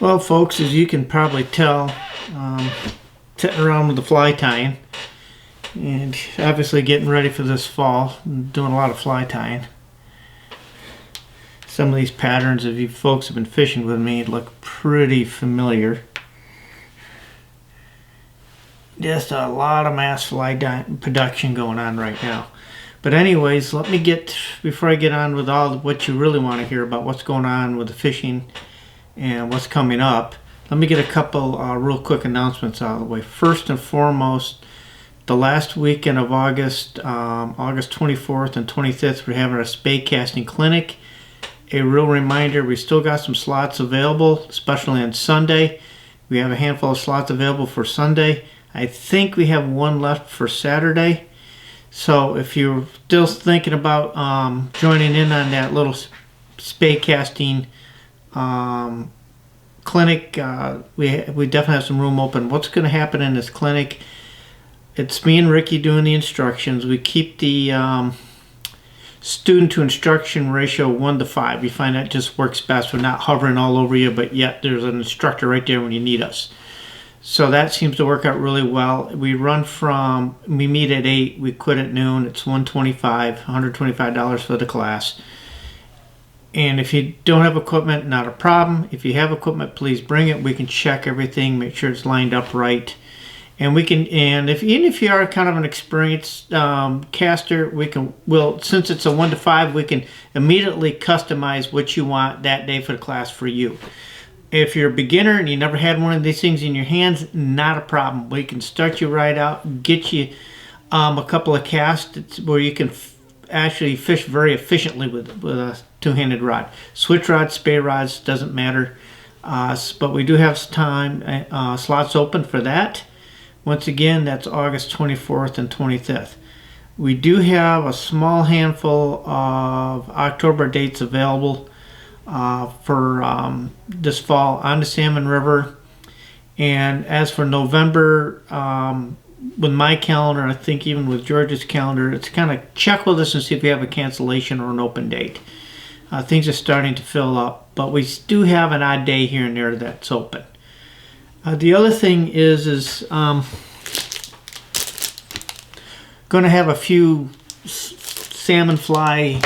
Well, folks, as you can probably tell, sitting around with the fly tying and obviously getting ready for this fall, doing a lot of fly tying. Some of these patterns, if you folks have been fishing with me, look pretty familiar. Just a lot of mass fly production going on right now. But anyways, let me before I get on with all what you really want to hear about what's going on with the fishing and what's coming up, let me get a couple real quick announcements out of the way. First and foremost, the last weekend of August, August 24th and 25th, we're having a Spey casting clinic. A real reminder, we still got some slots available, especially on Sunday. We have a handful of slots available for Sunday. I think we have one left for Saturday. So if you're still thinking about joining in on that little Spey casting clinic, we definitely have some room open. What's going to happen in this clinic? It's me and Ricky doing the instructions. We keep the student to instruction ratio 1:5. We find that just works best. We're not hovering all over you, but yet there's an instructor right there when you need us. So that seems to work out really well. We meet at 8, we quit at noon. It's $125 for the class. And if you don't have equipment, not a problem. If you have equipment, please bring it. We can check everything, make sure it's lined up right. And even if you are kind of an experienced caster, since it's a 1:5, we can immediately customize what you want that day for the class for you. If you're a beginner and you never had one of these things in your hands, not a problem. We can start you right out, get you a couple of casts where you can actually fish very efficiently with a two-handed rod. Switch rods, Spey rods, doesn't matter. But we do have slots open for that. Once again, that's August 24th and 25th. We do have a small handful of October dates available for this fall on the Salmon River. And as for November, with my calendar, I think even with George's calendar, it's kind of check with us and see if we have a cancellation or an open date. Things are starting to fill up, but we do have an odd day here and there that's open. The other thing is going to have a few salmon fly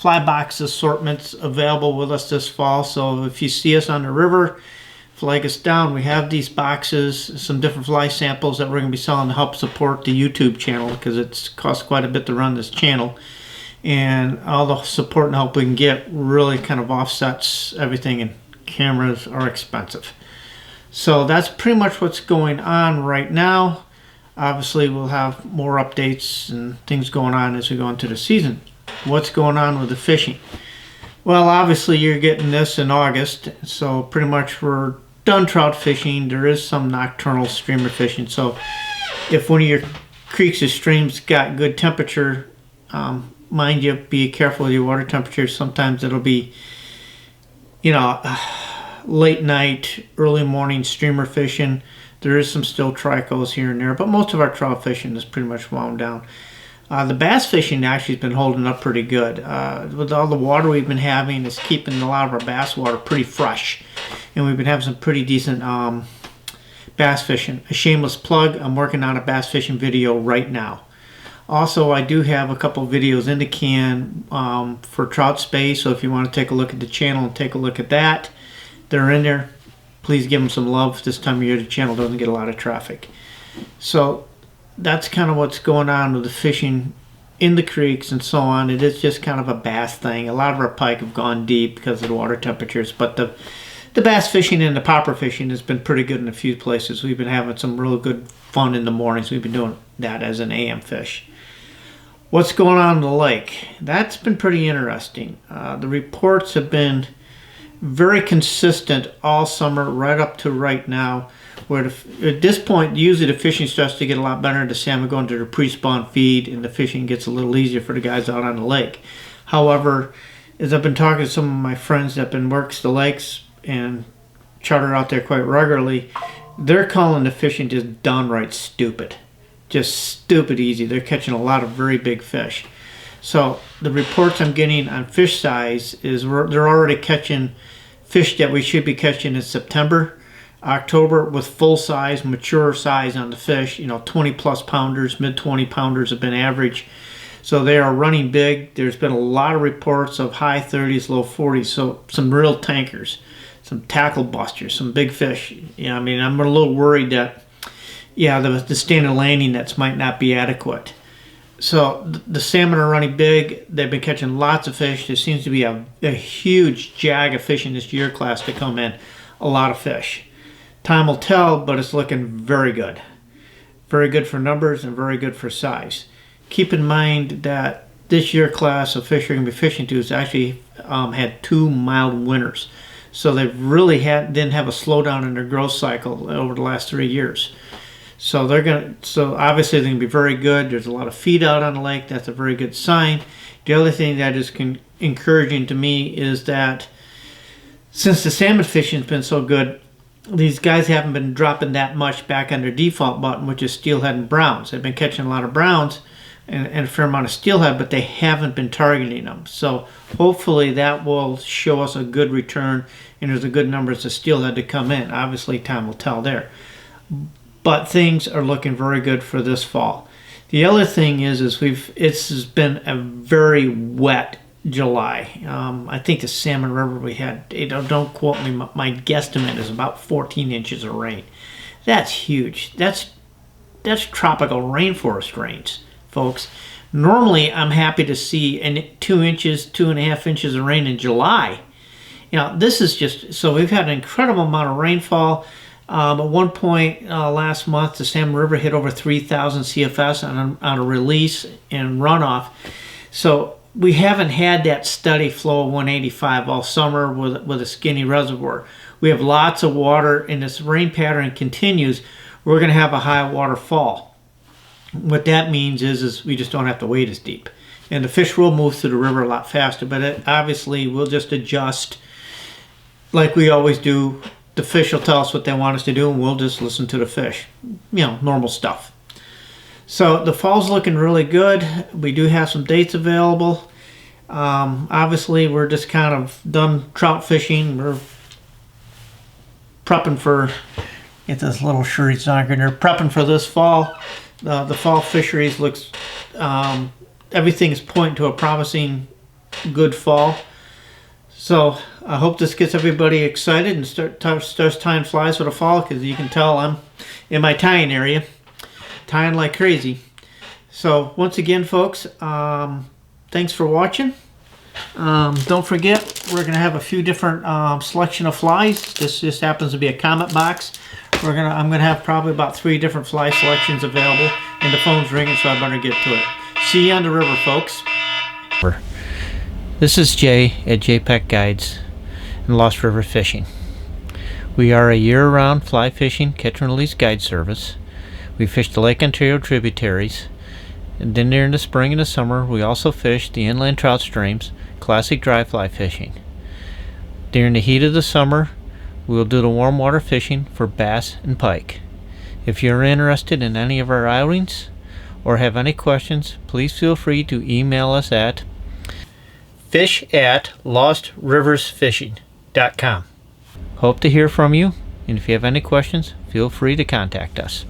box assortments available with us this fall. So if you see us on the river, flag us down. We have these boxes, some different fly samples that we're going to be selling to help support the YouTube channel, because it costs quite a bit to run this channel. And all the support and help we can get really kind of offsets everything, and cameras are expensive. So that's pretty much what's going on right now. Obviously, we'll have more updates and things going on as we go into the season. What's going on with the fishing? Well, obviously, you're getting this in August, so pretty much we're done trout fishing. There is some nocturnal streamer fishing. So if one of your creeks or streams got good temperature, mind you, be careful with your water temperature. Sometimes it'll be, late night, early morning streamer fishing. There is some still tricos here and there, but most of our trout fishing is pretty much wound down. The bass fishing actually has been holding up pretty good. With all the water we've been having, it's keeping a lot of our bass water pretty fresh. And we've been having some pretty decent bass fishing. A shameless plug, I'm working on a bass fishing video right now. Also, I do have a couple videos in the can for trout Spey, so if you want to take a look at the channel and take a look at that, they're in there. Please give them some love. This time of year, the channel doesn't get a lot of traffic. So that's kind of what's going on with the fishing in the creeks and so on. It is just kind of a bass thing. A lot of our pike have gone deep because of the water temperatures, but the bass fishing and the popper fishing has been pretty good in a few places. We've been having some real good fun in the mornings. We've been doing that as an AM fish. What's going on in the lake? That's been pretty interesting. The reports have been very consistent all summer right up to right now, where at this point usually the fishing starts to get a lot better. The salmon go into their pre-spawn feed and the fishing gets a little easier for the guys out on the lake. However, as I've been talking to some of my friends that works the lakes and charter out there quite regularly, they're calling the fishing just downright stupid. Just stupid easy. They're catching a lot of very big fish. So the reports I'm getting on fish size is they're already catching fish that we should be catching in September, October, with full size, mature size on the fish. 20 plus pounders, mid 20 pounders have been average. So they are running big. There's been a lot of reports of high 30s, low 40s. So some real tankers, some tackle busters, some big fish. I'm a little worried that, the standard landing nets might not be adequate. So the salmon are running big. They've been catching lots of fish. There seems to be a huge jag of fish in this year class to come in. A lot of fish. Time will tell, but it's looking very good. Very good for numbers and very good for size. Keep in mind that this year class of fish you're going to be fishing to has actually had 2 mild winters. So they really didn't have a slowdown in their growth cycle over the last 3 years. So obviously they're going to be very good. There's a lot of feed out on the lake. That's a very good sign. The other thing that is encouraging to me is that since the salmon fishing has been so good, these guys haven't been dropping that much back on their default button, which is steelhead and browns. They've been catching a lot of browns and a fair amount of steelhead, but they haven't been targeting them. So hopefully that will show us a good return, and there's a good numbers of steelhead to come in. Obviously time will tell there. But things are looking very good for this fall. The other thing is it's been a very wet July. I think the Salmon River we had, don't quote me, my guesstimate is about 14 inches of rain. That's huge. That's tropical rainforest rains, folks. Normally I'm happy to see 2 inches, 2.5 inches of rain in July. This is just, so we've had an incredible amount of rainfall. At one point last month, the Salmon River hit over 3,000 CFS on a release and runoff. So we haven't had that steady flow of 185 all summer with a skinny reservoir. We have lots of water, and this rain pattern continues. We're going to have a high water fall. What that means is we just don't have to wade as deep. And the fish will move through the river a lot faster, but obviously we'll just adjust like we always do. The fish will tell us what they want us to do, and we'll just listen to the fish. Normal stuff. So the fall's looking really good. We do have some dates available. Obviously, we're just kind of done trout fishing. We're prepping for, get this little shirt knocker there, prepping for this fall. The fall fisheries looks, everything is pointing to a promising good fall. So I hope this gets everybody excited and starts tying flies for the fall, because you can tell I'm in my tying area, tying like crazy. So once again, folks, thanks for watching. Don't forget, we're going to have a few different selection of flies. This just happens to be a comment box. I'm going to have probably about 3 different fly selections available, and the phone's ringing, so I better get to it. See you on the river, folks. This is Jay at JPEG Guides and Lost River Fishing. We are a year-round fly fishing catch and release guide service. We fish the Lake Ontario tributaries, and then during the spring and the summer we also fish the inland trout streams, classic dry fly fishing. During the heat of the summer we will do the warm water fishing for bass and pike. If you're interested in any of our outings or have any questions, please feel free to email us at fish@lostriversfishing.com. Hope to hear from you, and if you have any questions, feel free to contact us.